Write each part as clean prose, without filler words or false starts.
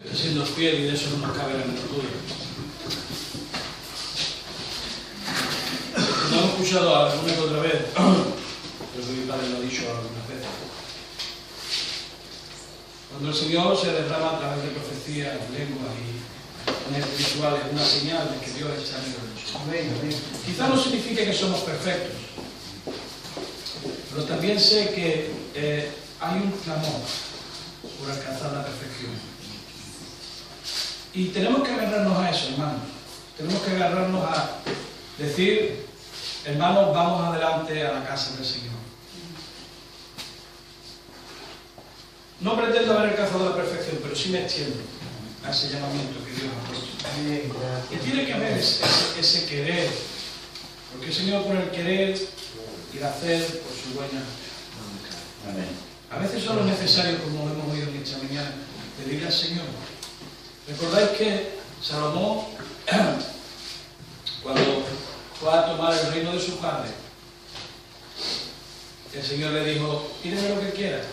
Siendo fiel, y de eso no nos cabe la menor duda. No hemos escuchado alguna que otra vez, creo que mi padre lo ha dicho algunas veces. Cuando el Señor se derrama a través de profecías, lenguas y dones espirituales, una señal de que Dios está amigo de nosotros. Quizá no signifique que somos perfectos, pero también sé que hay un clamor por alcanzar la perfección. Y tenemos que agarrarnos a eso, hermanos. Tenemos que agarrarnos a decir, hermanos, vamos adelante a la casa del Señor. No pretendo haber alcanzado la perfección, pero sí me extiendo a ese llamamiento que Dios ha puesto. Y tiene que haber ese querer, porque el Señor por el querer y el hacer por su buena voluntad. Amén. A veces solo es necesario, como hemos oído en esta mañana, pedirle al Señor. ¿Recordáis que Salomón, cuando fue a tomar el reino de su padre, el Señor le dijo, pídeme lo que quieras?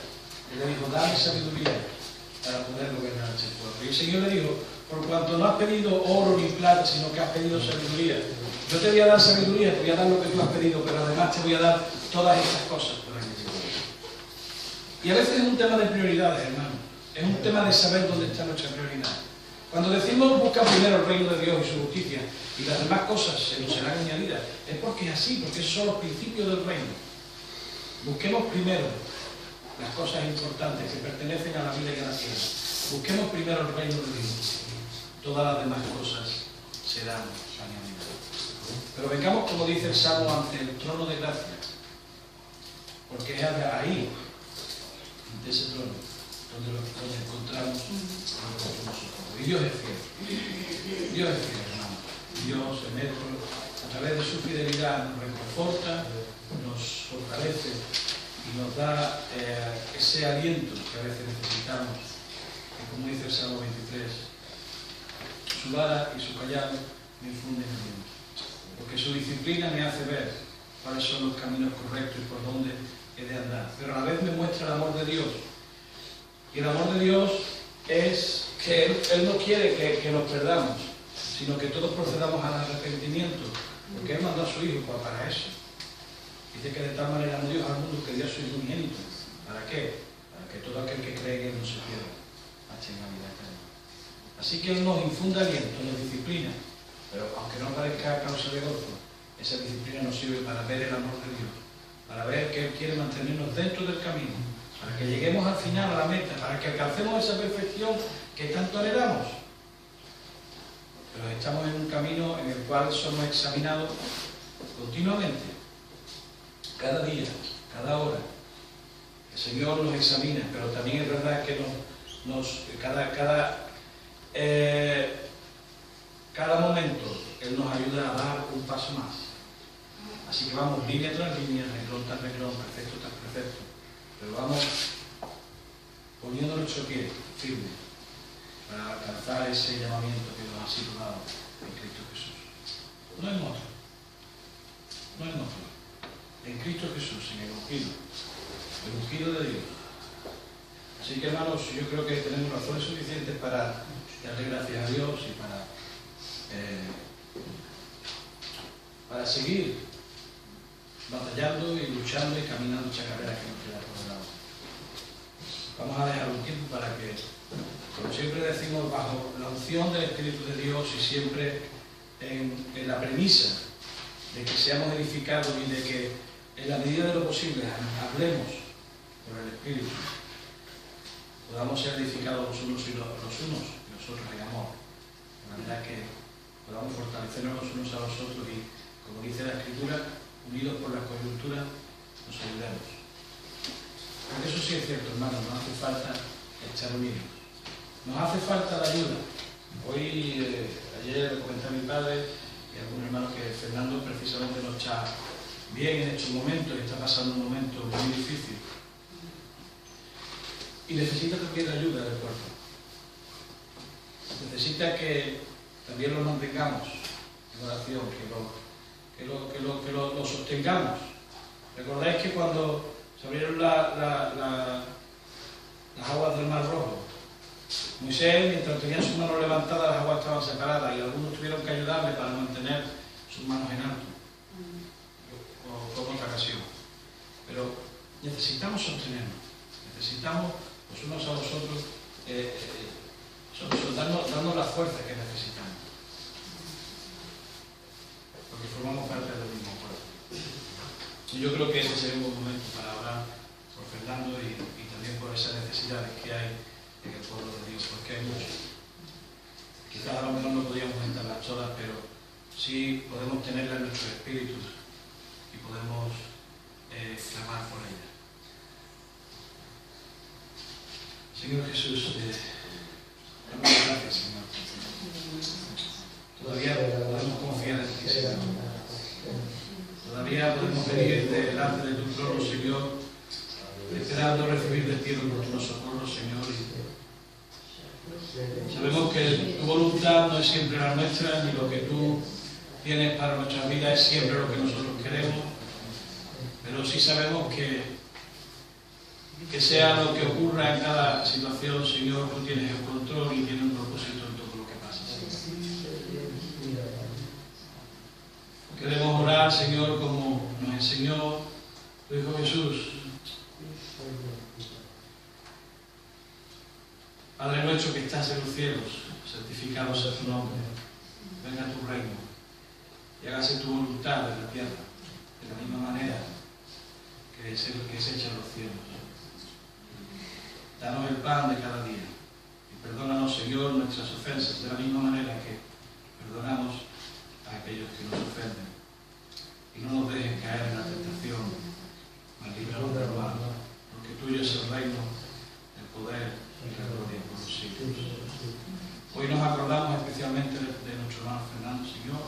Y le dijo, dame sabiduría para poder gobernar este pueblo. Y el Señor le dijo, por cuanto no has pedido oro ni plata, sino que has pedido sabiduría, yo te voy a dar sabiduría, te voy a dar lo que tú has pedido, pero además te voy a dar todas estas cosas por aquí. Y a veces es un tema de prioridades, hermano. Es un tema de saber dónde está nuestra prioridad. Cuando decimos busca primero el reino de Dios y su justicia y las demás cosas se nos serán añadidas, es porque es así, porque esos son los principios del reino. Busquemos primero las cosas importantes que pertenecen a la vida y a la tierra. Busquemos primero el reino de Dios. Todas las demás cosas serán añadidas. Pero vengamos, como dice el Salmo, ante el trono de gracia, porque es ahí, ante ese trono, donde encontramos nosotros. Y Dios es fiel. Dios es fiel, hermano. Dios, a través de su fidelidad, nos reconforta, nos fortalece y nos da ese aliento que a veces necesitamos. Que como dice el Salmo 23, su vara y su callado me infunden aliento. Porque su disciplina me hace ver cuáles son los caminos correctos y por dónde he de andar. Pero a la vez me muestra el amor de Dios. Y el amor de Dios es que Él no quiere que nos perdamos, sino que todos procedamos al arrepentimiento, porque Él mandó a su Hijo para eso. Dice que de tal manera amó Dios al mundo que dio a su Hijo unigénito. ¿Para qué? Para que todo aquel que cree en Él no se pierda, hasta en la vida eterna. Así que Él nos infunde aliento, nos disciplina, pero aunque no parezca a causa de gozo, esa disciplina nos sirve para ver el amor de Dios, para ver que Él quiere mantenernos dentro del camino, para que lleguemos al final, a la meta, para que alcancemos esa perfección que tanto anhelamos. Pero estamos en un camino en el cual somos examinados continuamente, cada día, cada hora. El Señor nos examina, pero también es verdad que cada momento Él nos ayuda a dar un paso más. Así que vamos línea tras línea, renglón tras renglón, perfecto tras perfecto. Pero vamos poniendo nuestro pie firme para alcanzar ese llamamiento que nos ha sido dado en Cristo Jesús. No en otro, no en otro. En Cristo Jesús, en el ungido de Dios. Así que, hermanos, yo creo que tenemos razones suficientes para darle gracias a Dios y para seguir batallando y luchando y caminando esta carrera que nos queda por delante. Vamos a dejar un tiempo para que, como siempre decimos, bajo la unción del Espíritu de Dios y siempre en la premisa de que seamos edificados y de que en la medida de lo posible hablemos por el Espíritu, podamos ser edificados los unos y los otros en amor, de manera que podamos fortalecernos los unos a los otros y, como dice la Escritura, unidos por la coyuntura, nos ayudemos. Porque eso sí es cierto, hermanos, nos hace falta estar unidos. Nos hace falta la ayuda. Ayer comenté a mi padre y a algún hermano que Fernando precisamente no está bien en estos momentos y está pasando un momento muy difícil. Y necesita también la ayuda del cuerpo. Necesita que también lo mantengamos en oración, que lo sostengamos. ¿Recordáis que cuando se abrieron las aguas del Mar Rojo, Moisés, mientras tenía sus manos levantadas, las aguas estaban separadas y algunos tuvieron que ayudarle para mantener sus manos en alto, o con otra ocasión. Pero necesitamos sostenernos, necesitamos los unos a los otros, darnos las fuerzas que necesitamos, porque formamos parte del mismo cuerpo. Y yo creo que ese sería un buen momento para orar por Fernando y también por esas necesidades que hay en el pueblo de Dios, porque hay muchas. Quizás a lo mejor no podíamos entrarlas todas, pero sí podemos tenerlas en nuestros espíritus y podemos clamar por ellas. Señor Jesús, damos gracias, Señor. Todavía podemos confiar en ti, Señor. Todavía podemos venir delante de tu trono, Señor, esperando recibir de ti el oportuno socorro, Señor. Y sabemos que tu voluntad no es siempre la nuestra, ni lo que tú tienes para nuestra vida es siempre lo que nosotros queremos, pero sí sabemos que sea lo que ocurra en cada situación, Señor, tú tienes el control y tienes un propósito en todo lo que pasa. Queremos orar, Señor, como nos enseñó tu Hijo Jesús. Padre nuestro que estás en los cielos, santificado sea tu nombre. Venga tu reino y hágase tu voluntad en la tierra, de la misma manera que es hecha en los cielos. Danos el pan de cada día y perdónanos, Señor, nuestras ofensas, de la misma manera que perdonamos a aquellos que nos ofenden. Y no nos dejes caer en la tentación, mas líbranos del mal, porque tuyo es el reino, el poder y la gloria por los siglos. Hoy nos acordamos especialmente de nuestro hermano Fernando, Señor.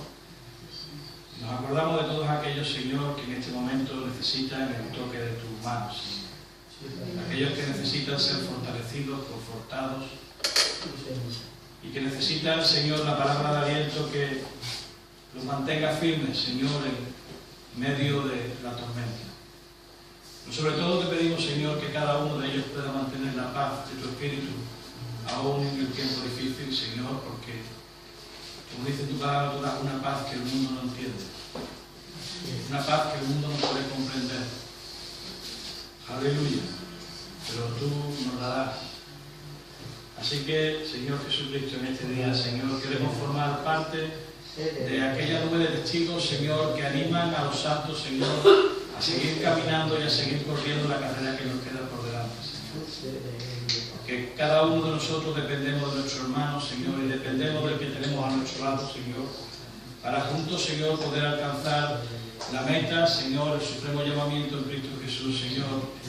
Y nos acordamos de todos aquellos, Señor, que en este momento necesitan el toque de tus manos, Señor. Aquellos que necesitan ser fortalecidos, confortados, y que necesitan, Señor, la palabra de aliento que los mantenga firmes, Señor, en medio de la tormenta. Pero sobre todo te pedimos, Señor, que cada uno de ellos pueda mantener la paz de tu espíritu, aún en el tiempo difícil, Señor, porque, como dice tu palabra, tú das una paz que el mundo no entiende, una paz que el mundo no puede comprender. Aleluya, pero tú nos la das. Así que, Señor Jesucristo, en este día, Señor, queremos formar parte de aquella nube de testigos, Señor, que animan a los santos, Señor, a seguir caminando y a seguir corriendo la carrera que nos queda por delante, Señor. Porque cada uno de nosotros dependemos de nuestro hermano, Señor, y dependemos del que tenemos a nuestro lado, Señor, para juntos, Señor, poder alcanzar la meta, Señor, el supremo llamamiento en Cristo Jesús, Señor,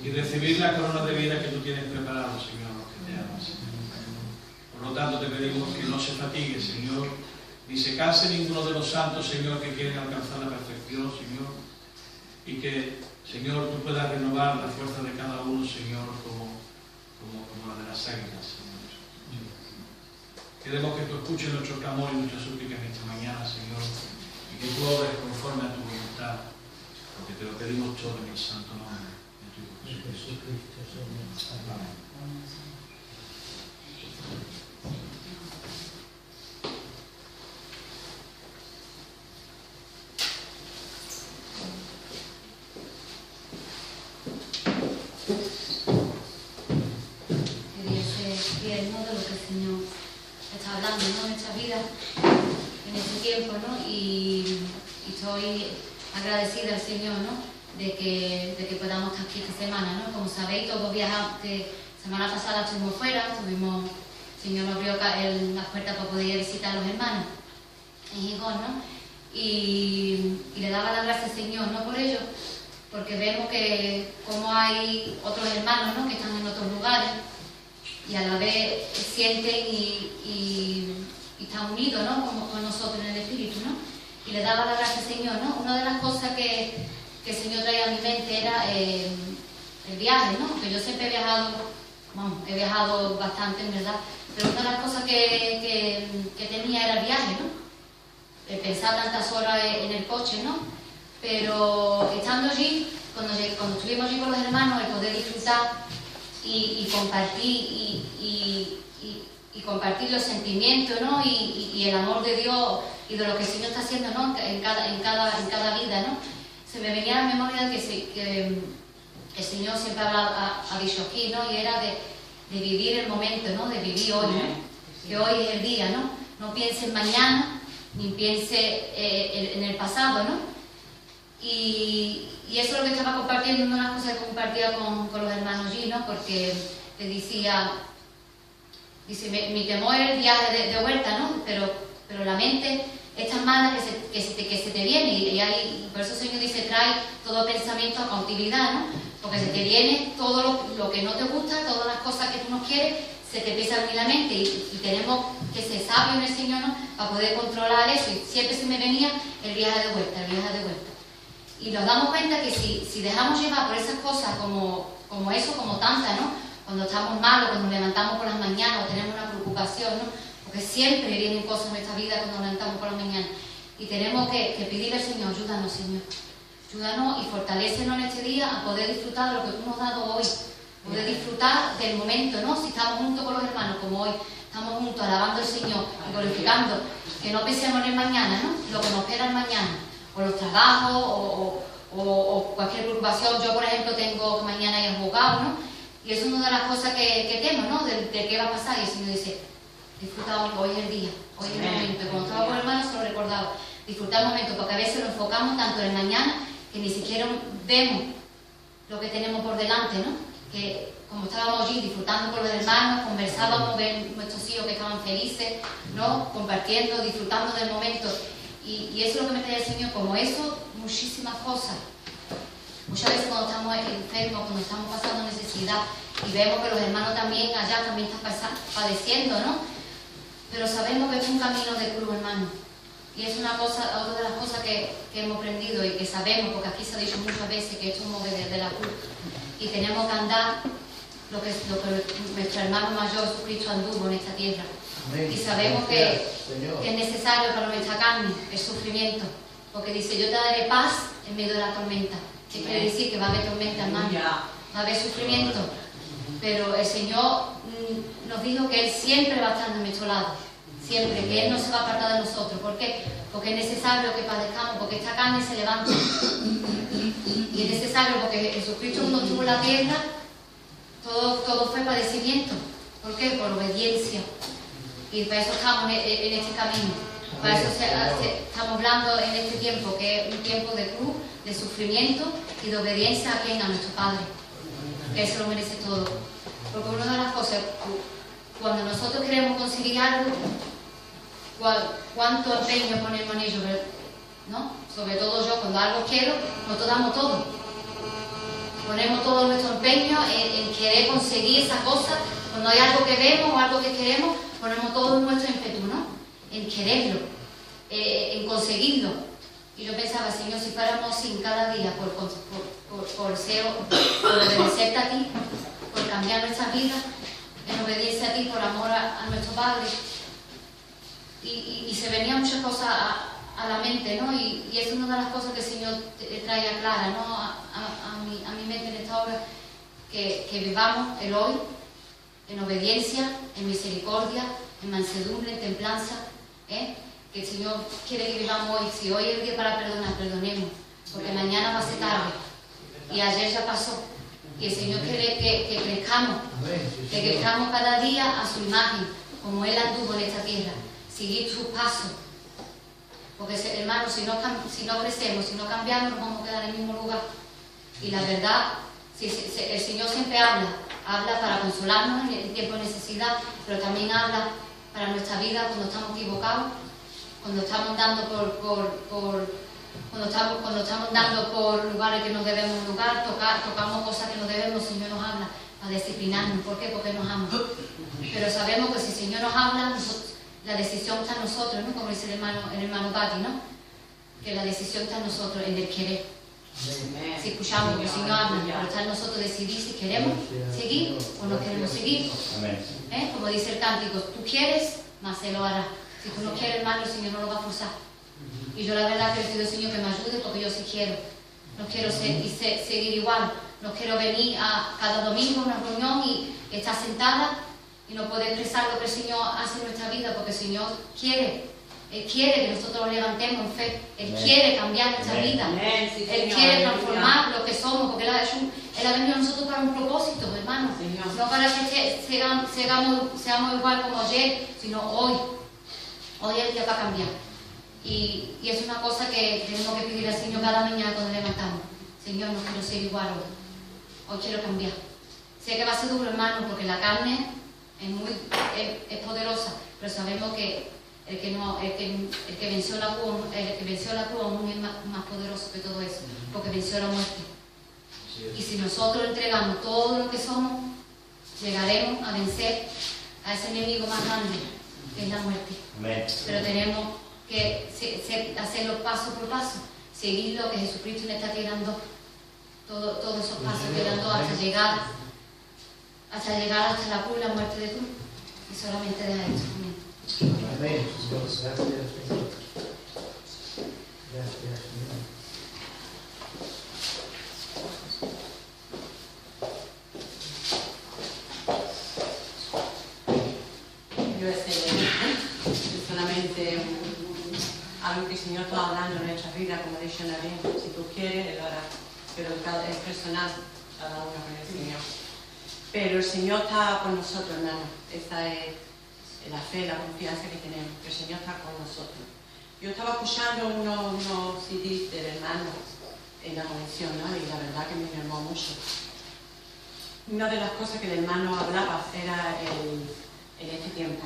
y recibir la corona de vida que tú tienes preparado, Señor, a los que te aman, Señor. Por lo tanto, te pedimos que no se fatigue, Señor, ni se canse ninguno de los santos, Señor, que quieren alcanzar la perfección, Señor, y que, Señor, tú puedas renovar la fuerza de cada uno, Señor, como la de las águilas, Señor. Queremos que tú escuches nuestro clamor y nuestra súplica en esta mañana, Señor, y que tú obres conforme a tu voluntad, porque te lo pedimos todo en el santo nombre de tu Hijo Jesucristo. Amén. Hablando, ¿no?, en nuestra vida, en este tiempo, ¿no? Y estoy agradecida al Señor, ¿no?, de que podamos estar aquí esta semana, ¿no? Como sabéis, todos viajamos, que semana pasada estuvimos fuera, el Señor nos abrió las puertas para poder ir a visitar a los hermanos en Gijón, ¿no? Y le daba las gracias al Señor, ¿no?, por ello, porque vemos que como hay otros hermanos, ¿no?, que están en otros lugares, y a la vez sienten y están unidos, ¿no?, con nosotros en el Espíritu, ¿no? Y le daba la gracia al Señor, ¿no? Una de las cosas que el Señor traía a mi mente era el viaje, ¿no? Que yo siempre he viajado bastante, en verdad, pero una de las cosas que tenía era el viaje, ¿no? Pensar tantas horas en el coche, ¿no? Pero estando allí, cuando estuvimos allí con los hermanos, el poder disfrutar y compartir los sentimientos, ¿no? Y el amor de Dios y de lo que el Señor está haciendo, ¿no? en cada vida, ¿no? Se me venía a la memoria que el Señor siempre ha dicho aquí, ¿no? Y era de vivir el momento, ¿no? De vivir hoy, ¿no? Que hoy es el día, ¿no? No piense en mañana, ni piense en el pasado, ¿no? Y eso es lo que estaba compartiendo, una de las cosas que compartía con los hermanos G, ¿no? Porque le decía, dice, mi temor es el viaje de vuelta, ¿no? Pero la mente es tan mala que se te viene, y por eso el Señor dice, trae todo pensamiento a cautividad, ¿no? Porque se te viene todo lo que no te gusta, todas las cosas que tú no quieres, se te empieza a venir la mente, y tenemos que ser sabios en el Señor, ¿no? Para poder controlar eso, y siempre se me venía el viaje de vuelta. Y nos damos cuenta que si dejamos llevar por esas cosas como eso, como tantas, ¿no? Cuando estamos malos, cuando nos levantamos por las mañanas o tenemos una preocupación, ¿no? Porque siempre vienen cosas en nuestra vida cuando nos levantamos por las mañanas. Y tenemos que pedirle al Señor, ayúdanos, Señor. Ayúdanos y fortalécenos en este día a poder disfrutar de lo que tú nos has dado hoy. Poder disfrutar del momento, ¿no? Si estamos juntos con los hermanos, como hoy, estamos juntos alabando al Señor y glorificando. Que no pensemos en el mañana, ¿no? Lo que nos espera el mañana. O los trabajos, o cualquier preocupación. Yo, por ejemplo, tengo que mañana ir a jugar, ¿no? Y eso es una de las cosas que temo, ¿no? De qué va a pasar. Y el Señor dice, disfruta hoy es el día, hoy es el momento. Y cuando estaba con hermanos se lo recordaba. Disfrutar el momento, porque a veces lo enfocamos tanto en el mañana que ni siquiera vemos lo que tenemos por delante, ¿no? Que como estábamos allí disfrutando con los hermanos, conversábamos, ver nuestros hijos que estaban felices, ¿no? Compartiendo, disfrutando del momento. Y eso es lo que me trae el Señor, como eso, muchísimas cosas. Muchas veces cuando estamos enfermos, cuando estamos pasando necesidad, y vemos que los hermanos también allá también están padeciendo, ¿no? Pero sabemos que es un camino de cruz, hermano. Y es otra de las cosas que hemos aprendido y que sabemos, porque aquí se ha dicho muchas veces que esto es mover de la cruz. Y tenemos que andar lo que nuestro hermano mayor Jesucristo anduvo en esta tierra. Amén. Y sabemos que es necesario para nuestra carne el sufrimiento. Porque dice, yo te daré paz en medio de la tormenta. ¿Qué quiere decir? Que va a haber tormenta, hermano. Va a haber sufrimiento. Pero el Señor nos dijo que Él siempre va a estar de nuestro lado. Siempre, que Él no se va a apartar de nosotros. ¿Por qué? Porque es necesario que padezcamos, porque esta carne se levanta. Y es necesario porque Jesucristo cuando estuvo en la tierra, todo fue padecimiento. ¿Por qué? Por obediencia. Y para eso estamos en este camino. Para eso estamos hablando en este tiempo, que es un tiempo de cruz, de sufrimiento y de obediencia a quien, a nuestro Padre. Que eso lo merece todo. Porque una de las cosas, cuando nosotros queremos conseguir algo, ¿cuánto empeño ponemos en ello? ¿No? Sobre todo yo, cuando algo quiero, nosotros damos todo. Ponemos todo nuestro empeño en querer conseguir esa cosa. Cuando hay algo que vemos o algo que queremos, ponemos todo nuestro ímpetu, ¿no? En quererlo, en conseguirlo. Y yo pensaba, Señor, si fuéramos sin cada día por obedecerte a ti, por cambiar nuestras vidas, en obediencia a ti, por amor a nuestro Padre. Y se venían muchas cosas a la mente, ¿no? Y es una de las cosas que el Señor trae a clara, ¿no? A mi mente en esta hora, que vivamos el hoy en obediencia, en misericordia, en mansedumbre, en templanza, ¿eh? Que el Señor quiere que vivamos hoy. Si hoy es el día para perdonar, perdonemos, porque mañana va a ser tarde y ayer ya pasó. Y el Señor quiere que crezcamos, que crezcamos cada día a su imagen, como Él anduvo en esta tierra, seguir sus pasos. Porque, hermanos, si no crecemos, si no cambiamos, nos vamos a quedar en el mismo lugar. Y la verdad, el Señor siempre habla para consolarnos en tiempo de necesidad, pero también habla para nuestra vida cuando estamos equivocados, cuando estamos dando cuando estamos dando por lugares que no debemos tocamos cosas que no debemos. El Señor nos habla para disciplinarnos. ¿Por qué? Porque nos ama. Pero sabemos que si el Señor nos habla, la decisión está en nosotros, ¿no? Como dice el hermano Pati, ¿no? Que la decisión está en nosotros, en el querer. Si escuchamos que el Señor habla, pero está en nosotros decidir si queremos seguir o no queremos seguir. Como dice el cántico, tú quieres, mas Él lo hará. Si tú no quieres, hermano, el Señor no lo va a forzar. Y yo la verdad que le pido al Señor que me ayude, porque yo sí quiero. No quiero seguir igual. No quiero venir a cada domingo a una reunión y estar sentada y no poder expresar lo que el Señor hace en nuestra vida, porque el Señor quiere. Él quiere que nosotros nos levantemos en fe. Él quiere cambiar nuestra vida. Sí, Él quiere transformar lo que somos, porque Él ha venido a nosotros para un propósito, hermano. No para que seamos igual como ayer, sino hoy. Hoy Él te va a cambiar. Y es una cosa que tenemos que pedir al Señor cada mañana cuando levantamos. Señor, no quiero ser igual hoy. Hoy quiero cambiar. Sé que va a ser duro, hermano, porque la carne es poderosa, pero sabemos que el que venció la cruz aún es más poderoso que todo eso, porque venció la muerte. Y si nosotros entregamos todo lo que somos, llegaremos a vencer a ese enemigo más grande, que es la muerte. Pero tenemos que hacerlo paso por paso, seguir lo que Jesucristo le está tirando, todos esos pasos que dando hasta llegar hasta la cruz, la muerte de cruz, y solamente deja esto. Amén. Gracias, Señor. Gracias, Señor. Yo solamente algo que el Señor está hablando en nuestra vida, como dice Nadine, si tú quieres, Él lo hará, pero es personal, cada uno con el Señor. Pero el Señor está con nosotros, hermano. Esa es la fe, la confianza que tenemos, que el Señor está con nosotros. Yo estaba escuchando unos CDs del hermano en la convención, ¿no? Y la verdad que me llamó mucho. Una de las cosas que el hermano hablaba era en este tiempo.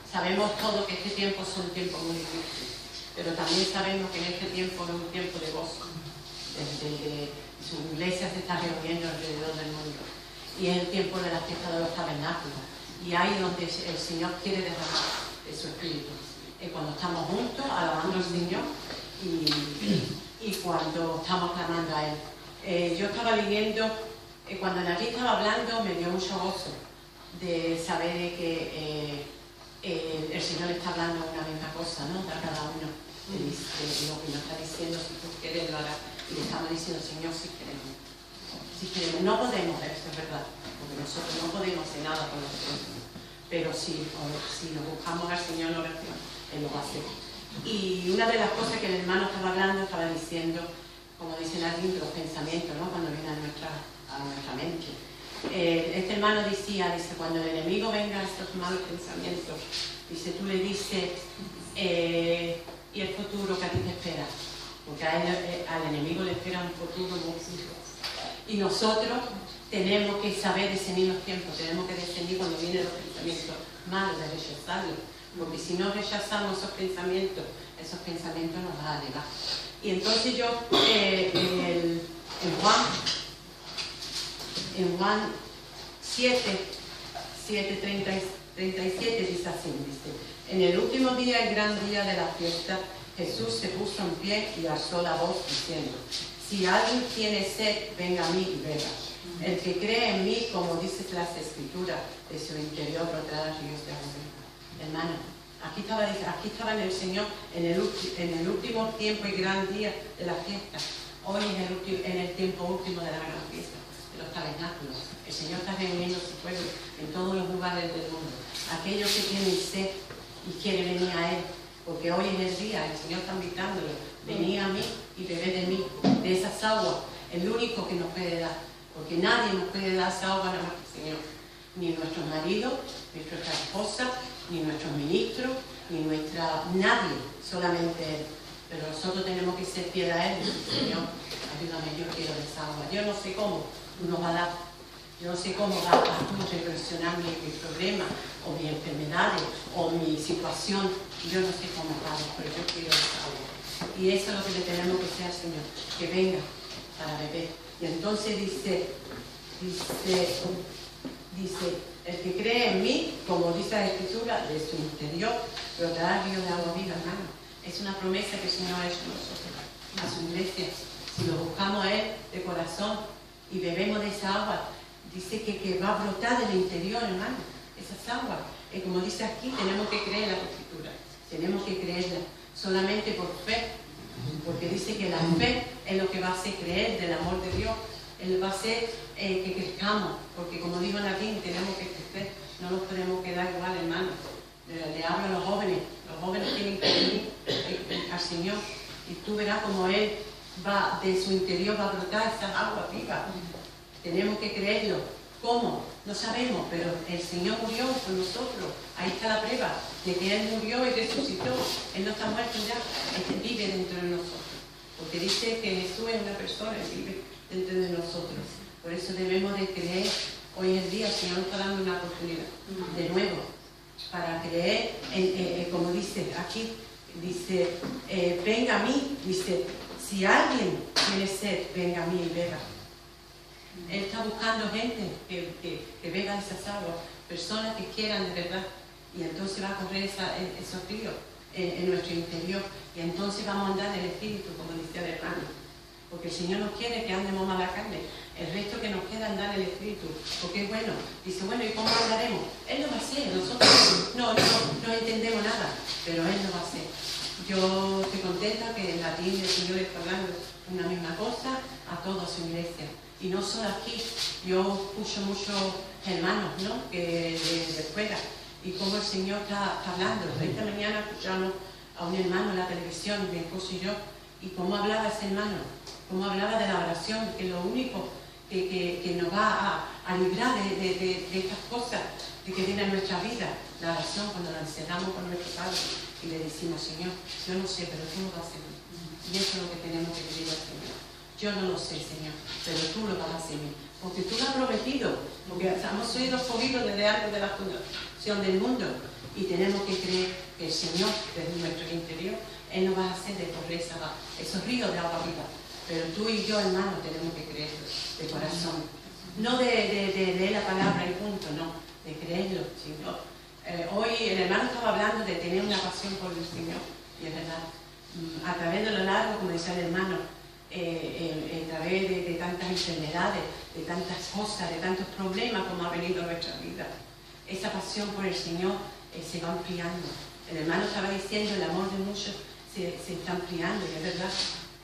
Sabemos todos que este tiempo es un tiempo muy difícil, pero también sabemos que en este tiempo es un tiempo de gozo. Desde su iglesia se está reuniendo alrededor del mundo. Y es el tiempo de la fiesta de los tabernáculos. Y ahí es donde el Señor quiere derramar de su Espíritu. Cuando estamos juntos, alabando al Señor y cuando estamos clamando a Él. Yo estaba leyendo, cuando Nadine estaba hablando, me dio mucho gozo de saber que el Señor está hablando una misma cosa, ¿no? A cada uno de lo que nos está diciendo, si tú quieres lo harás. Y le estamos diciendo, Señor, si queremos. Si queremos, no podemos, esto es verdad, porque nosotros no podemos hacer nada con lo que tenemos, pero si nos buscamos al Señor en oración, Él lo va a hacer. Y una de las cosas que el hermano estaba hablando, estaba diciendo, como dicen alguien, los pensamientos, ¿no? Cuando vienen a nuestra mente. Este hermano dice, cuando el enemigo venga a estos malos pensamientos, dice, tú le dices, ¿y el futuro que a ti te espera? Porque al enemigo le espera un futuro muy duro. Y nosotros tenemos que saber discernir los tiempos, tenemos que discernir cuando vienen los pensamientos malos, de rechazarlos, porque si no rechazamos esos pensamientos nos van a llevar. Y entonces yo, en Juan 7:37 dice así, en el último día, el gran día de la fiesta, Jesús se puso en pie y alzó la voz diciendo, si alguien tiene sed, venga a mí y beba. El que cree en mí, como dice las Escrituras, de su interior brotarán ríos de agua viva. Hermano, aquí estaba el Señor en el último tiempo y gran día de la fiesta. Hoy en el tiempo último de la gran fiesta, de los tabernáculos. El Señor está reuniendo a su pueblo en todos los lugares del mundo. Aquellos que tienen sed y quieren venir a Él, porque hoy es el día, el Señor está invitándolo, venid a mí y bebed de mí, de esas aguas, el único que nos puede dar, porque nadie nos puede dar esa agua nada más que el Señor, ni nuestros maridos, nuestra esposa, ni nuestros ministros, nadie, solamente Él. Pero nosotros tenemos que ser fieles a Él, Señor, ayúdame, yo quiero esa agua. Yo no sé cómo nos va a dar, yo no sé cómo va a revolucionar mi problema, o mis enfermedades, o mi situación, yo no sé cómo va, pero yo quiero esa agua. Y eso es lo que le tenemos que hacer al Señor, que venga para beber. Y entonces dice, el que cree en mí, como dice la Escritura, de su interior brotará río de agua viva, hermano. Es una promesa que el Señor ha hecho a nosotros, a su iglesia. Si lo buscamos a Él de corazón y bebemos de esa agua, dice que va a brotar del interior, hermano, esas aguas. Y como dice aquí, tenemos que creer la Escritura, tenemos que creerla solamente por fe, porque dice que la fe es lo que va a hacer creer del amor de Dios. Él va a hacer que crezcamos, porque como dijo Nadine, tenemos que crecer, no nos podemos quedar igual, hermanos. Le hablo a los jóvenes tienen que venir al Señor, y tú verás como Él va, de su interior va a brotar esas aguas vivas. Tenemos que creerlo. ¿Cómo? No sabemos, pero el Señor murió por nosotros. Ahí está la prueba de que Él murió y resucitó. Él no está muerto ya, Él vive dentro de nosotros. Porque dice que Jesús es una persona y vive dentro de nosotros. Por eso debemos de creer. Hoy en día el Señor nos está dando una oportunidad de nuevo para creer, como dice aquí, dice, venga a mí, dice, si alguien tiene sed, venga a mí y beba. Él está buscando gente que beba esas aguas, personas que quieran de verdad, y entonces va a correr esos ríos en nuestro interior, y entonces vamos a andar en el Espíritu, como decía el hermano, porque el Señor no quiere que andemos mal la carne, el resto que nos queda andar en el Espíritu, porque es bueno. Dice, bueno, ¿y cómo andaremos? Él lo va a hacer, nosotros no entendemos nada, pero Él lo va a hacer. Yo estoy contenta que en latín el Señor está hablando una misma cosa a toda su iglesia. Y no solo aquí, yo escucho muchos hermanos, ¿no?, que de fuera, y cómo el Señor está hablando. Esta mañana escuchamos a un hermano en la televisión, mi esposo y yo, y cómo hablaba ese hermano, cómo hablaba de la oración, que lo único que nos va a librar de estas cosas de que vienen a nuestra vida, la oración, cuando la encerramos con nuestro Padre y le decimos, Señor, yo no sé, pero tú lo vas a hacer. Y eso es lo que tenemos que pedir al Señor. Yo no lo sé, Señor, pero tú lo vas a hacer, porque tú lo has prometido, porque hemos sido escogidos desde antes de la fundación del mundo, y tenemos que creer que el Señor, desde nuestro interior, Él nos va a hacer de correr esos ríos de agua viva. Pero tú y yo, hermano, tenemos que creerlo de corazón. No de leer la palabra y punto, no, de creerlo, sino. Hoy el hermano estaba hablando de tener una pasión por el Señor, y es verdad. A través de lo largo, como decía el hermano, a través de tantas enfermedades, de tantas cosas, de tantos problemas como ha venido a nuestra vida, esa pasión por el Señor se va ampliando. El hermano estaba diciendo, el amor de muchos se está ampliando, y es verdad.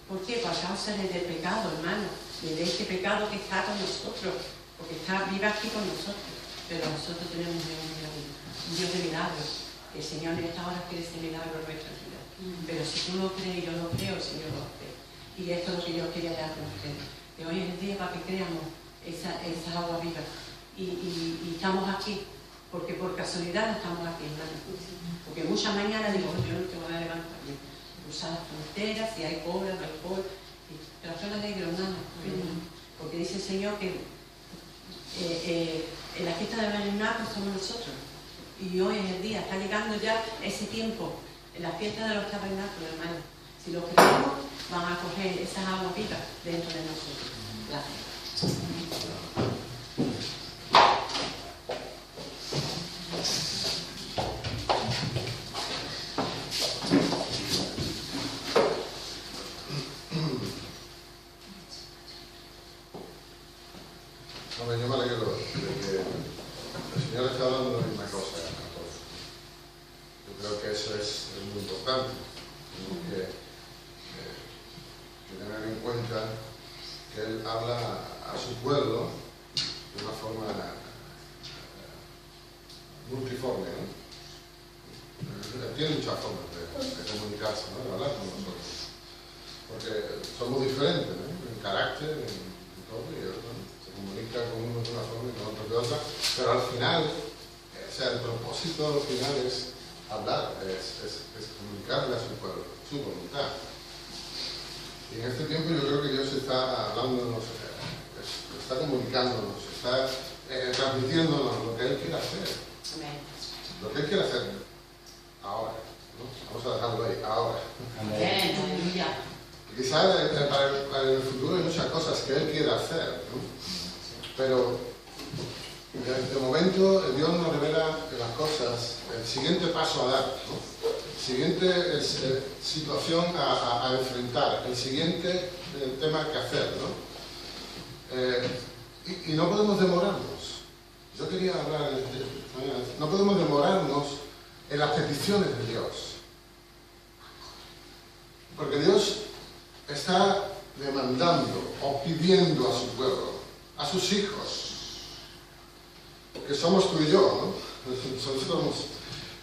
¿Por qué? Por causa del pecado, hermano, de este pecado que está con nosotros, porque vive aquí con nosotros, pero nosotros tenemos un Dios de milagros. El Señor en esta hora quiere ese milagro en nuestra vida. Pero si tú lo crees y yo lo creo, el Señor lo cree. Y esto es lo que yo quería dar con ustedes. Que hoy es el día para que creamos esa agua viva. Y estamos aquí, porque por casualidad no estamos aquí, hermano. Porque muchas mañanas digo, yo no te voy a levantarme. Cruzar las fronteras, si hay cola, no hay cola. Pero son las leyes de los hermanos. Porque dice el Señor que en la fiesta de Tabernáculos somos nosotros. Y hoy es el día, está llegando ya ese tiempo, en la fiesta de los tabernáculos, hermano. Si lo creemos, van a coger esas aguas vivas dentro de nosotros. Gracias. Hombre, yo me alegro de que el Señor está hablando la misma cosa a todos. Yo creo que eso es muy importante. Tenemos que tener en cuenta que Él habla a su pueblo de una forma multiforme, ¿no? Tiene muchas formas de comunicarse, ¿no?, de hablar con nosotros. Porque somos diferentes, ¿no?, en carácter, en todo, y bueno, se comunica con uno de una forma y con otro de otra, pero al final, o sea, el propósito final es hablar, es comunicarle a su pueblo, su voluntad. Y en este tiempo yo creo que Dios está hablándonos, está comunicándonos, está transmitiéndonos lo que Él quiere hacer. Lo que Él quiere hacer ahora, ¿no? Vamos a dejarlo ahí, ahora. Amén, aleluya. Quizás para el futuro hay muchas cosas que Él quiere hacer, ¿no? Pero de momento Dios nos revela las cosas, el siguiente paso a dar, ¿no? El siguiente situación a enfrentar, el siguiente tema que hacer, ¿no? Y no podemos demorarnos. Yo quería hablar no podemos demorarnos en las peticiones de Dios. Porque Dios está demandando o pidiendo a su pueblo a sus hijos, que somos tú y yo, ¿no? Nosotros somos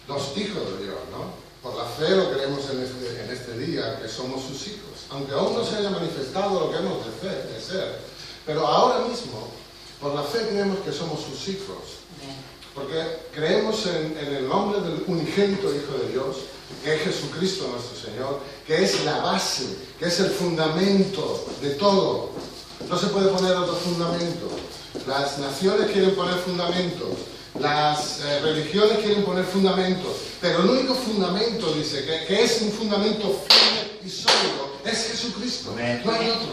los hijos de Dios, ¿no? Por la fe lo creemos en este día, que somos sus hijos. Aunque aún no se haya manifestado lo que hemos de ser. Pero ahora mismo, por la fe creemos que somos sus hijos. Porque creemos en el nombre del unigénito Hijo de Dios, que es Jesucristo nuestro Señor, que es la base, que es el fundamento de todo. No se puede poner otro fundamento. Las naciones quieren poner fundamentos, las religiones quieren poner fundamentos, pero el único fundamento, dice, que es un fundamento firme y sólido, es Jesucristo. No hay otro,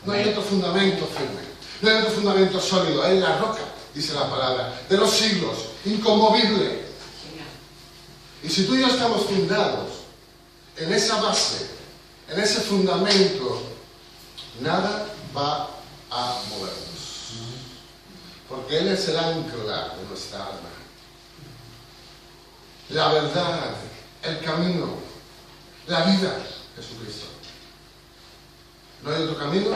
no hay otro fundamento firme, no hay otro fundamento sólido, es la roca, dice la palabra, de los siglos, inconmovible. Y si tú y yo estamos fundados en esa base, en ese fundamento, nada va a movernos. Porque Él es el ancla de nuestra alma. La verdad, el camino, la vida, Jesucristo. No hay otro camino,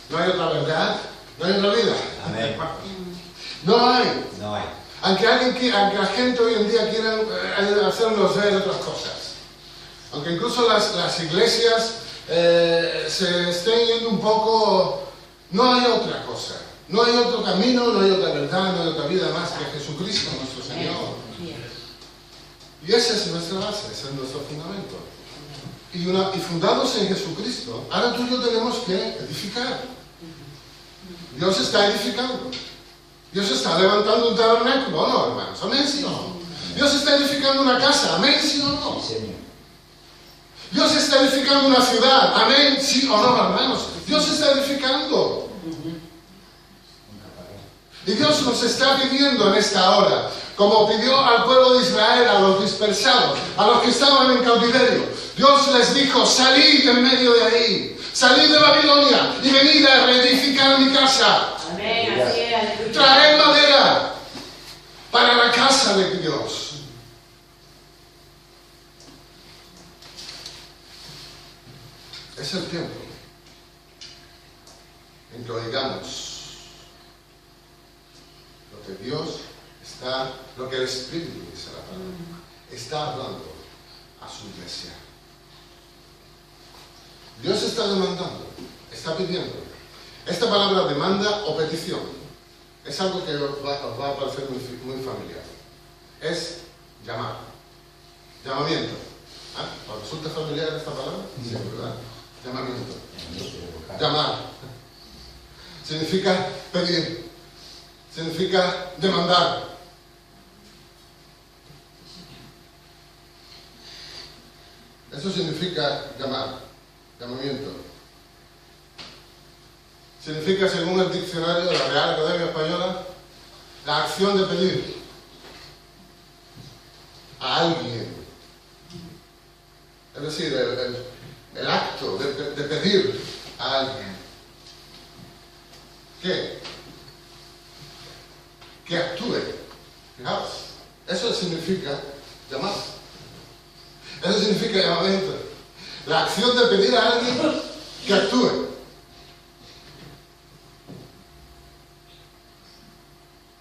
no hay otra verdad, no hay otra vida. Amén. No hay. No hay. Aunque la gente hoy en día quiera hacernos ver otras cosas. Aunque incluso las iglesias se estén yendo un poco, no hay otra cosa. No hay otro camino, no hay otra verdad, no hay otra vida más que Jesucristo nuestro Señor. Y esa es nuestra base, ese es nuestro fundamento. Y fundados en Jesucristo, ahora tú y yo tenemos que edificar. Dios está edificando. Dios está levantando un tabernáculo, ¿o no, hermanos? ¿Amén, sí o no? Dios está edificando una casa, ¿amén, sí o no? Dios está edificando una ciudad, ¿amén, sí o no, hermanos? Dios está edificando. Y Dios nos está pidiendo en esta hora, como pidió al pueblo de Israel, a los dispersados, a los que estaban en cautiverio. Dios les dijo, salid en medio de ahí, salid de Babilonia y venid a reedificar mi casa. Amén, así es. Traed madera para la casa de Dios. Es el tiempo en que oigamos lo que Dios está, lo que el Espíritu, dice la palabra, está hablando a su iglesia. Dios está demandando, está pidiendo. Esta palabra demanda o petición es algo que os va a parecer muy familiar. Es llamar, llamamiento. ¿Os resulta familiar esta palabra? Sí, ¿verdad? Llamamiento. Llamar. Significa pedir. Significa demandar. Eso significa llamar. Llamamiento. Significa, según el diccionario de la Real Academia Española, la acción de pedir a alguien. Es decir, el acto de pedir a alguien. ¿Qué? Que actúe. Fijaos, eso significa llamar. Eso significa llamamiento. La acción de pedir a alguien que actúe.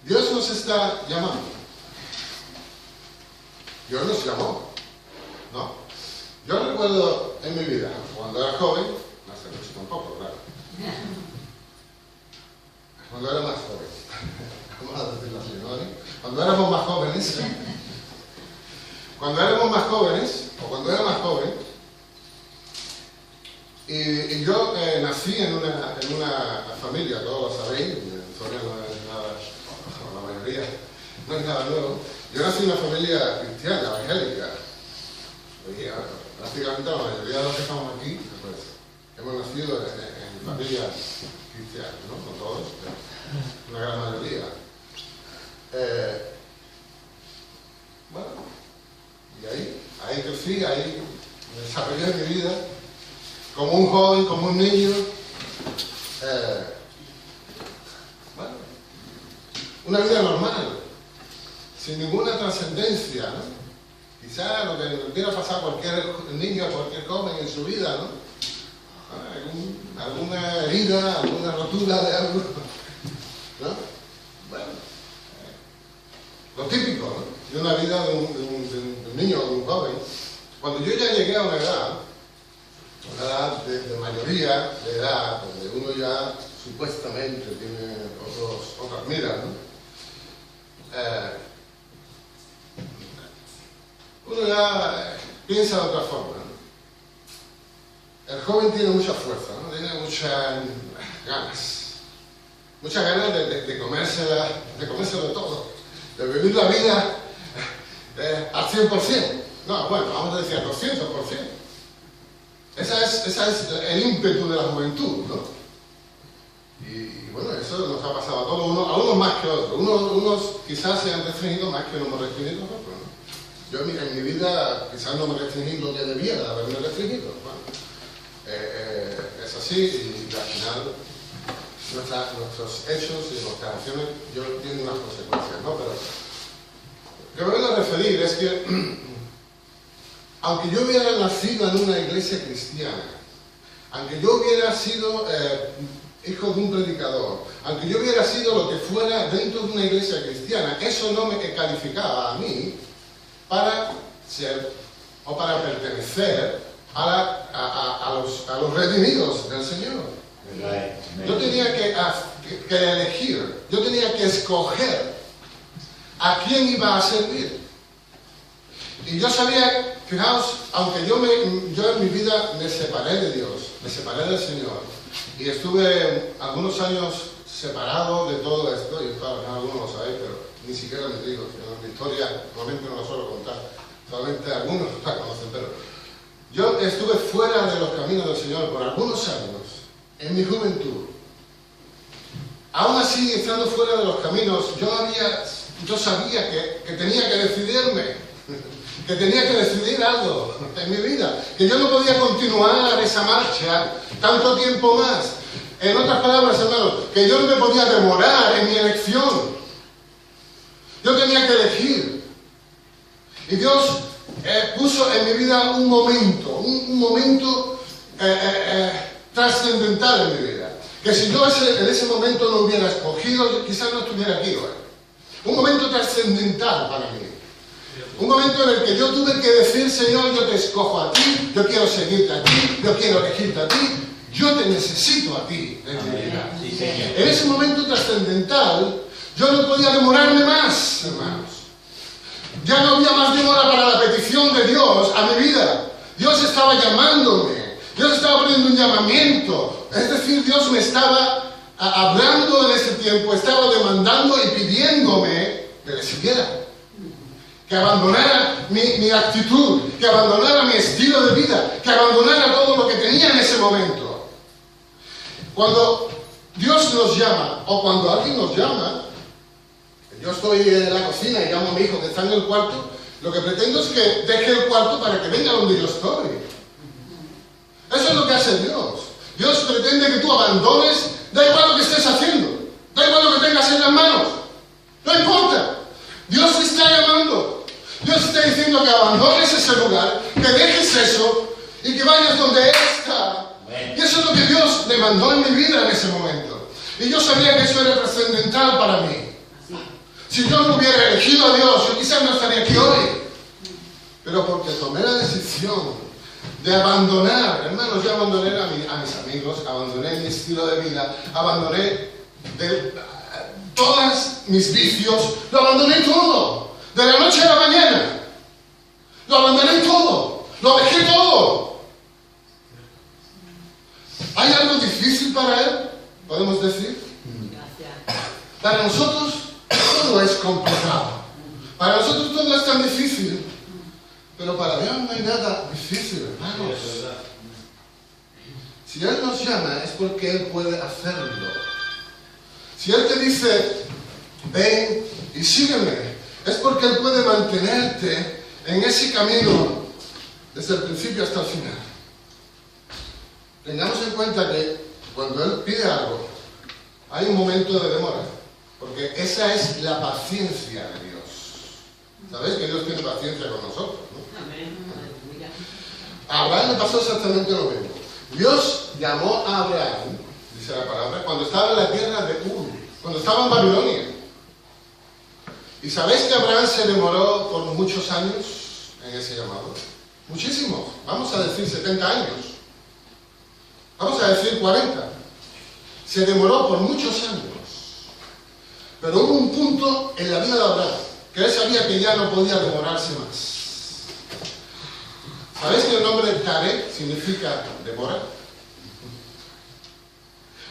Dios nos está llamando. Dios nos llamó, ¿no? Yo recuerdo en mi vida, cuando era joven, no hace mucho tampoco, claro. Cuando era más joven, vamos a decirlo así, ¿no? Cuando éramos más jóvenes, o cuando era más joven, y yo nací en una familia, todos lo sabéis, en Soria no es nada, la mayoría, no es nada nuevo. Yo nací en una familia cristiana, evangélica. Prácticamente la mayoría de los que estamos aquí, pues, hemos nacido en familias cristianas, ¿no? No todos, pero una gran mayoría. Bueno, y ahí crecí, ahí desarrollé mi vida como un joven, como un niño. Bueno, una vida normal, sin ninguna trascendencia, ¿no? Quizá lo que le hubiera pasado a cualquier niño, a cualquier joven en su vida, ¿no? alguna herida, alguna rotura de algo, ¿no? Bueno, lo típico, ¿no? De una vida de un niño o de un joven. Cuando yo ya llegué a una edad de mayoría de edad, donde uno ya supuestamente tiene otras miras, ¿no? Uno ya piensa de otra forma, ¿no? El joven tiene mucha fuerza, ¿no? Tiene muchas ganas de comérselo todo, de vivir la vida al 100%. No, bueno, vamos a decir al 200%. Ese es el ímpetu de la juventud, ¿no? Y bueno, eso nos ha pasado a todos, a unos más que a otros. Unos quizás se han restringido más que no hemos restringido otros, ¿no? Yo en mi vida quizás no me restringí lo que debía de haberme restringido. Bueno, es así y al final nuestros hechos y nuestras acciones tienen unas consecuencias, ¿no? Pero lo que me voy a referir es que aunque yo hubiera nacido en una iglesia cristiana, aunque yo hubiera sido hijo de un predicador, aunque yo hubiera sido lo que fuera dentro de una iglesia cristiana, eso no me calificaba a mí para ser o para pertenecer a los redimidos del Señor. Yo tenía que elegir, yo tenía que escoger a quién iba a servir. Y yo sabía, fijaos, aunque yo en mi vida me separé de Dios, me separé del Señor, y estuve algunos años separado de todo esto, y esto algunos lo sabéis, pero ni siquiera les digo, mi historia normalmente no la suelo contar, solamente algunos la conocen, pero yo estuve fuera de los caminos del Señor por algunos años, en mi juventud. Aún así, estando fuera de los caminos, yo sabía que tenía que decidirme, que tenía que decidir algo en mi vida, que yo no podía continuar esa marcha tanto tiempo más. En otras palabras, hermanos, que yo no me podía demorar en mi elección. Yo tenía que elegir. Y Dios puso en mi vida un momento trascendental en mi vida. Que si yo en ese momento no hubiera escogido, quizás no estuviera aquí hoy. Un momento trascendental para mí. Un momento en el que yo tuve que decir, Señor, yo te escojo a ti, yo quiero seguirte a ti, yo quiero elegirte a ti, yo te necesito a ti en mi vida. Sí, señor. En ese momento trascendental, yo no podía demorarme más, hermanos. Ya no había más demora para la petición de Dios a mi vida. Dios estaba llamándome, Dios estaba poniendo un llamamiento. Es decir, Dios me estaba hablando en ese tiempo, estaba demandando y pidiéndome que le siguiera. Que abandonara mi actitud, que abandonara mi estilo de vida, que abandonara todo lo que tenía en ese momento. Cuando Dios nos llama, o cuando alguien nos llama, yo estoy en la cocina y llamo a mi hijo que está en el cuarto, lo que pretendo es que deje el cuarto para que venga donde yo estoy. Eso es lo que hace Dios. Dios pretende que tú abandones, da igual lo que estés haciendo, da igual lo que tengas en las manos, no importa. Dios te está llamando. Dios está diciendo que abandones ese lugar, que dejes eso y que vayas donde Él está. Y eso es lo que Dios demandó en mi vida en ese momento. Y yo sabía que eso era trascendental para mí. Si yo no hubiera elegido a Dios, yo quizás no estaría aquí hoy. Pero porque tomé la decisión de abandonar, hermanos, yo abandoné a mis amigos, abandoné mi estilo de vida, abandoné todos mis vicios, lo abandoné todo. De la noche a la mañana. Lo abandoné todo. Lo dejé todo. ¿Hay algo difícil para Él? ¿Podemos decir? Gracias. Para nosotros todo es complicado. Para nosotros todo es tan difícil. Pero para Dios no hay nada difícil, hermanos. Si Él nos llama es porque Él puede hacerlo. Si Él te dice, ven y sígueme, es porque Él puede mantenerte en ese camino desde el principio hasta el final. Tengamos en cuenta que cuando Él pide algo, hay un momento de demora, porque esa es la paciencia de Dios. ¿Sabéis que Dios tiene paciencia con nosotros, ¿no? Amén. Aleluya. A Abraham le pasó exactamente lo mismo. Dios llamó a Abraham, dice la palabra, cuando estaba en la tierra de Ur, cuando estaba en Babilonia. ¿Y sabéis que Abraham se demoró por muchos años en ese llamado? Muchísimos. Vamos a decir 70 años. Vamos a decir 40. Se demoró por muchos años. Pero hubo un punto en la vida de Abraham que él sabía que ya no podía demorarse más. ¿Sabéis que el nombre de Tarek significa demora?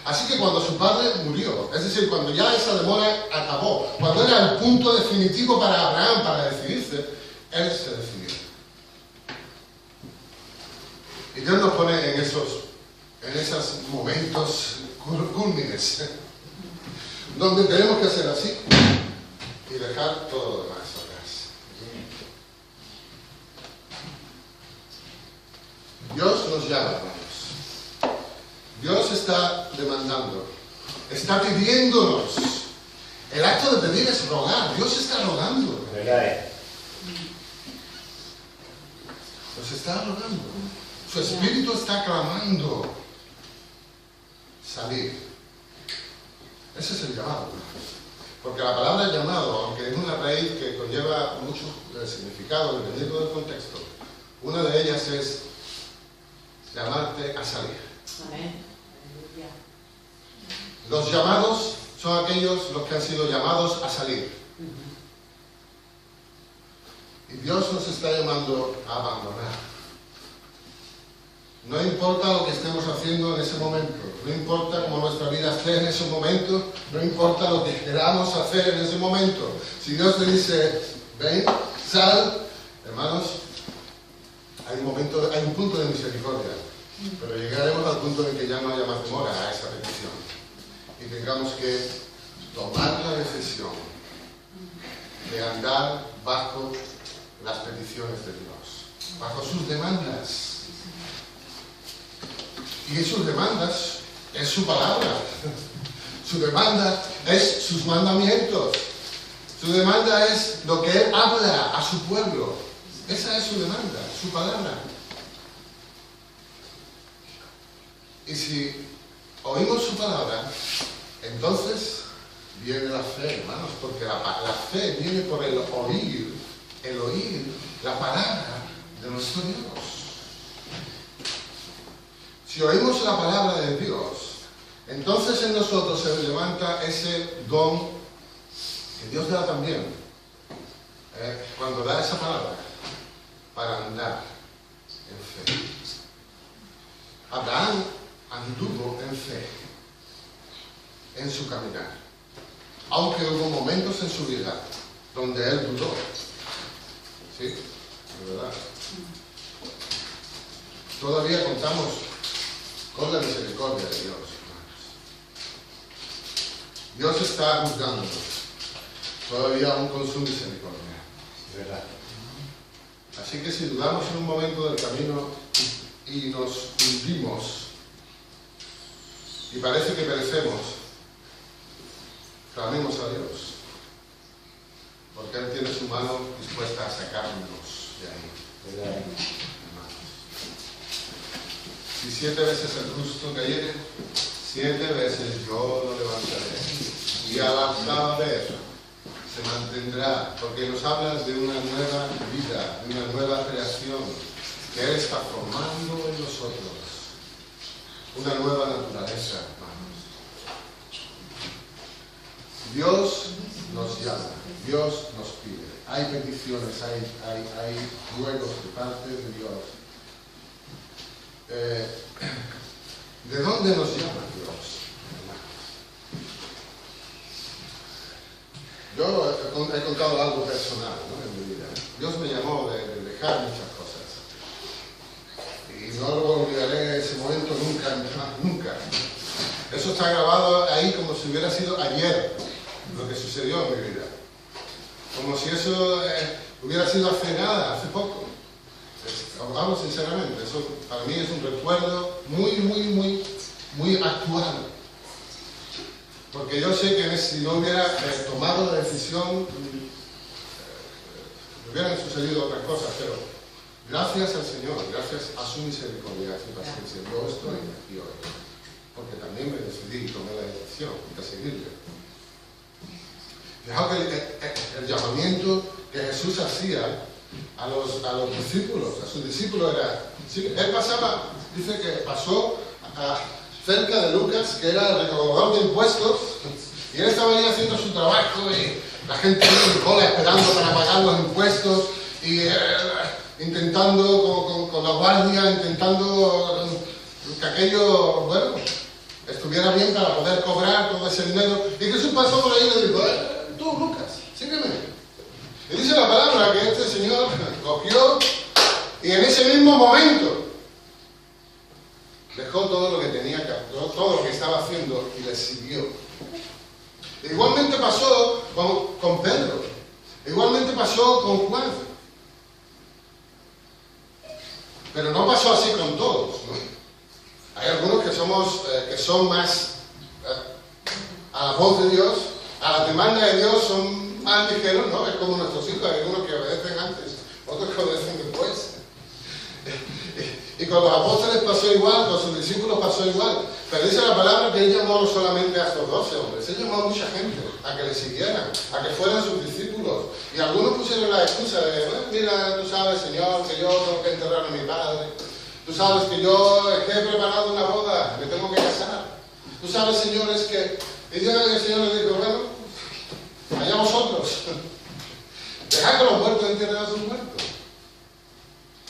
Así que cuando su padre murió, es decir, cuando ya esa demora acabó, cuando era el punto definitivo para Abraham para decidirse, él se decidió. Y Dios nos pone en esos momentos cúlmines, donde tenemos que hacer así y dejar todo lo demás atrás. Dios nos llama, hermanos. Dios está demandando, está pidiéndonos. El acto de pedir es rogar. Dios está rogando. Nos está rogando. Su espíritu está clamando. Salir. Ese es el llamado. Porque la palabra llamado, aunque es una raíz que conlleva mucho significado dependiendo del contexto, una de ellas es llamarte a salir. Amén. Los llamados son aquellos los que han sido llamados a salir. Y Dios nos está llamando a abandonar. No importa lo que estemos haciendo en ese momento, no importa cómo nuestra vida esté en ese momento, no importa lo que queramos hacer en ese momento. Si Dios te dice, ven, sal, hermanos, hay un punto de misericordia, pero llegaremos al punto en que ya no haya más demora a esa petición y tengamos que tomar la decisión de andar bajo las peticiones de Dios, bajo sus demandas. Y sus demandas es su palabra. Su demanda es sus mandamientos. Su demanda es lo que Él habla a su pueblo. Esa es su demanda, su palabra. Y si oímos su palabra, entonces viene la fe, hermanos, porque la fe viene por el oír la palabra de nuestro Dios. Si oímos la palabra de Dios, entonces en nosotros se levanta ese don que Dios da también, cuando da esa palabra, para andar en fe. Abraham anduvo en fe, en su caminar, aunque hubo momentos en su vida donde él dudó. ¿Sí? ¿De verdad? Todavía contamos con la misericordia de Dios, hermanos. Dios está juzgándonos, todavía aún con su misericordia, ¿verdad? Así que si dudamos en un momento del camino y nos hundimos y parece que perecemos, clamemos a Dios, porque Él tiene su mano dispuesta a sacarnos de ahí, ¿verdad? Si 7 veces el justo cayere, 7 veces yo lo levantaré. Y a la octava vez se mantendrá, porque nos habla de una nueva vida, de una nueva creación que Él está formando en nosotros. Una nueva naturaleza, hermanos. Dios nos llama, Dios nos pide. Hay peticiones, hay ruegos de parte de Dios. ¿De dónde nos llama Dios? Yo he contado algo personal, ¿no? En mi vida. Dios me llamó de dejar muchas cosas. Y no lo olvidaré ese momento nunca, nunca. Eso está grabado ahí como si hubiera sido ayer lo que sucedió en mi vida. Como si eso hubiera sido hace nada, hace poco. Hablo sinceramente, eso para mí es un recuerdo muy actual. Porque yo sé que si no hubiera tomado la decisión, me hubieran sucedido otras cosas, pero Gracias al Señor, gracias a su misericordia, a su paciencia, yo estoy aquí hoy. Porque también me decidí y tomé la decisión de seguirle. Fijaos que el llamamiento que Jesús hacía a los discípulos, a sus discípulos era... Sí, él pasaba, dice que pasó cerca de Lucas, que era el recaudador de impuestos, y él estaba ahí haciendo su trabajo y la gente en cola esperando para pagar los impuestos y intentando con la guardia, intentando que aquello, bueno, estuviera bien para poder cobrar todo ese dinero. Y Jesús pasó por ahí y le dijo, tú Lucas, sígueme. Y dice la palabra que este señor cogió y en ese mismo momento dejó todo lo que tenía que hacer, todo lo que estaba haciendo y le siguió. Igualmente pasó con Pedro, igualmente pasó con Juan. Pero no pasó así con todos, ¿no? Hay algunos que son más a la voz de Dios, a la demanda de Dios, son más ligeros, ¿no? Es como nuestros hijos, hay algunos que obedecen antes, otros que obedecen después. Y con los apóstoles pasó igual, con sus discípulos pasó igual. Pero dice la palabra que él llamó no solamente a estos 12 hombres, él llamó a mucha gente a que le siguieran, a que fueran sus discípulos. Y algunos pusieron la excusa de, bueno, mira, tú sabes, Señor, que yo tengo que enterrar a mi padre. Tú sabes que yo he preparado una boda, me tengo que casar. Tú sabes, Señor, es que... Y el Señor le dijo, bueno, allá vosotros. Dejad que los muertos entierren a sus muertos.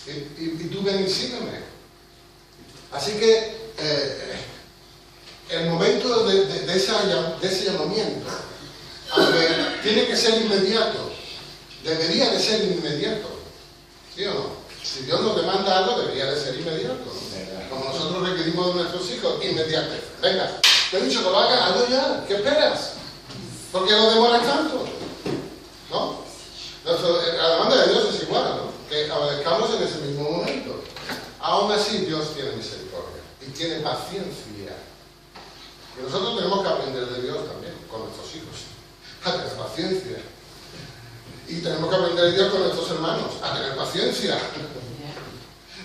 Y tú ven y sígueme. Así que el momento de ese llamamiento, aunque tiene que ser inmediato, debería de ser inmediato, ¿sí o no? Si Dios nos demanda algo, debería de ser inmediato, ¿no? Como nosotros requerimos de nuestros hijos, inmediato. Venga, te he dicho que lo hagas, hazlo ya, ¿qué esperas? ¿Por qué lo demoras tanto? ¿No? La demanda de Dios es igual, ¿no? Que obedezcamos en ese mismo momento. Aún así, Dios tiene misericordia y tiene paciencia. Y nosotros tenemos que aprender de Dios también, con nuestros hijos, a tener paciencia. Y tenemos que aprender de Dios con nuestros hermanos, a tener paciencia.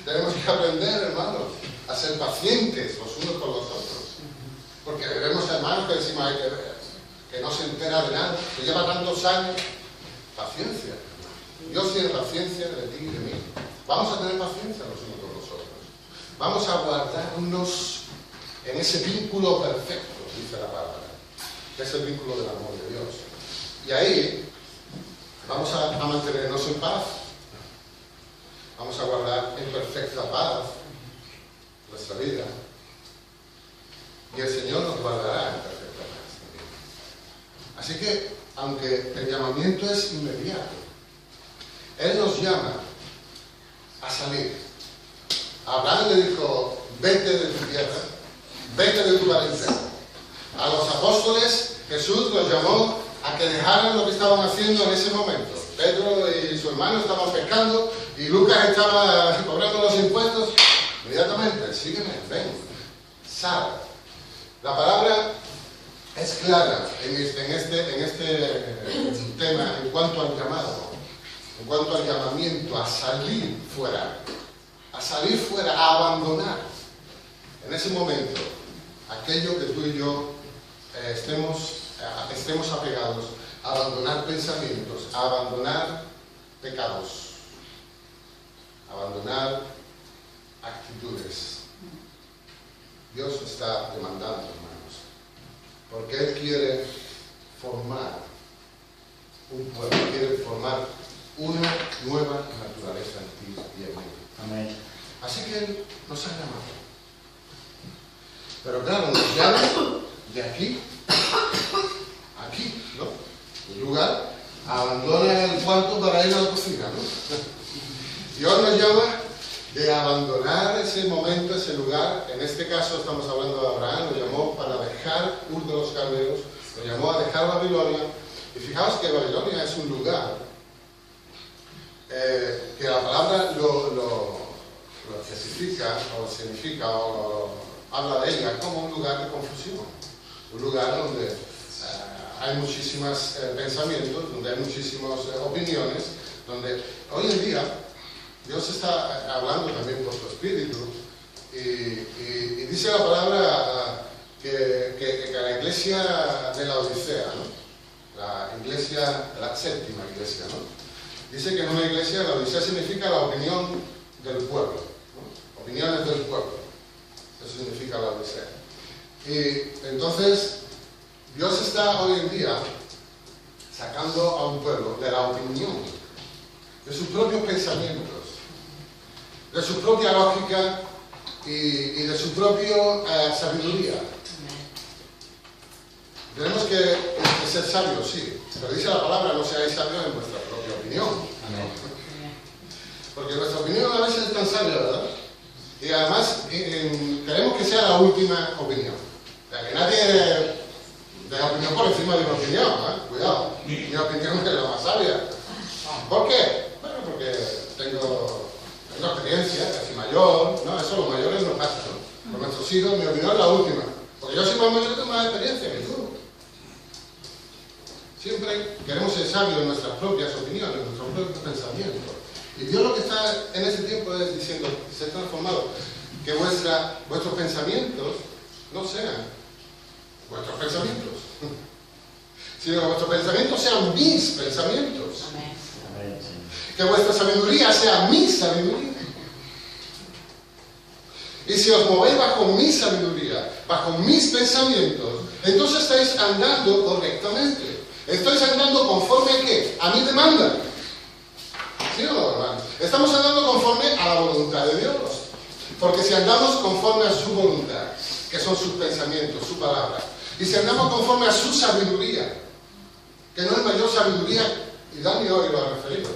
Tenemos que aprender, hermanos, a ser pacientes los unos con los otros. Porque vemos hermanos que decimos, hay que ver, que no se entera de nada, que lleva tantos años. Paciencia. Dios tiene paciencia de ti y de mí. Vamos a tener paciencia los unos con los otros. Vamos a guardarnos en ese vínculo perfecto, dice la palabra, que es el vínculo del amor de Dios. Y ahí vamos a mantenernos en paz. Vamos a guardar en perfecta paz nuestra vida. Y el Señor nos guardará en perfecta paz también. Así que, aunque el llamamiento es inmediato, Él nos llama a salir. Abraham le dijo, vete de tu tierra, vete de tu parentela. A los apóstoles Jesús los llamó a que dejaran lo que estaban haciendo en ese momento. Pedro y su hermano estaban pescando y Lucas estaba cobrando los impuestos. Inmediatamente, sígueme, ven, sal. La palabra es clara en este tema en cuanto al llamado, en cuanto al llamamiento a salir fuera, a abandonar en ese momento aquello que tú y yo estemos apegados, a abandonar pensamientos, a abandonar pecados, a abandonar actitudes. Dios está demandando, hermanos, porque Él quiere formar un pueblo, quiere formar una nueva naturaleza en ti y en mí. Amén. Así que Él nos ha llamado. Pero claro, nos llama de aquí, ¿no? El lugar, abandona el cuarto para ir a la cocina, ¿no? Dios nos llama de abandonar ese momento, ese lugar. En este caso estamos hablando de Abraham, lo llamó para dejar Ur de los Caldeos, lo llamó a dejar Babilonia. Y fijaos que Babilonia es un lugar que la palabra lo especifica o significa o habla de ella como un lugar de confusión, un lugar donde hay muchísimos pensamientos, donde hay muchísimas opiniones, donde hoy en día Dios está hablando también por su espíritu y dice la palabra que la iglesia de la Odisea, ¿no? La séptima iglesia, ¿no? Dice que en una iglesia la Odisea significa la opinión del pueblo, ¿no? Opiniones del pueblo. Eso significa la Odisea. Y entonces, Dios está hoy en día sacando a un pueblo de la opinión, de sus propios pensamientos, de su propia lógica y de su propia sabiduría. Tenemos que ser sabios, sí, pero dice la palabra, no seáis sabios en vuestra propia opinión. Porque nuestra opinión a veces es tan sabia, ¿verdad? Y además queremos que sea la última opinión. O sea, que nadie dé opinión por encima de una opinión, ¿eh? Cuidado, mi opinión es la más sabia. ¿Por qué? Bueno, porque tengo experiencia, casi mayor, ¿no? Eso los mayores nos pasa, ¿no? Con nuestros hijos, mi opinión es la última. Porque yo soy más mayor y tengo más experiencia que tú. Siempre queremos ser sabios en nuestras propias opiniones, en nuestros propios pensamientos. Y Dios lo que está en ese tiempo es diciendo, se ha transformado, que vuestros pensamientos no sean vuestros pensamientos, sino que vuestros pensamientos sean mis pensamientos. Que vuestra sabiduría sea mi sabiduría. Y si os movéis bajo mi sabiduría, bajo mis pensamientos, entonces estáis andando correctamente. Estáis andando conforme a ¿qué? A mi demanda. ¿Sí o no, hermano? Estamos andando conforme a la voluntad de Dios. Porque si andamos conforme a su voluntad, que son sus pensamientos, su palabra, y si andamos conforme a su sabiduría, que no es mayor sabiduría, y Dani hoy lo ha referido,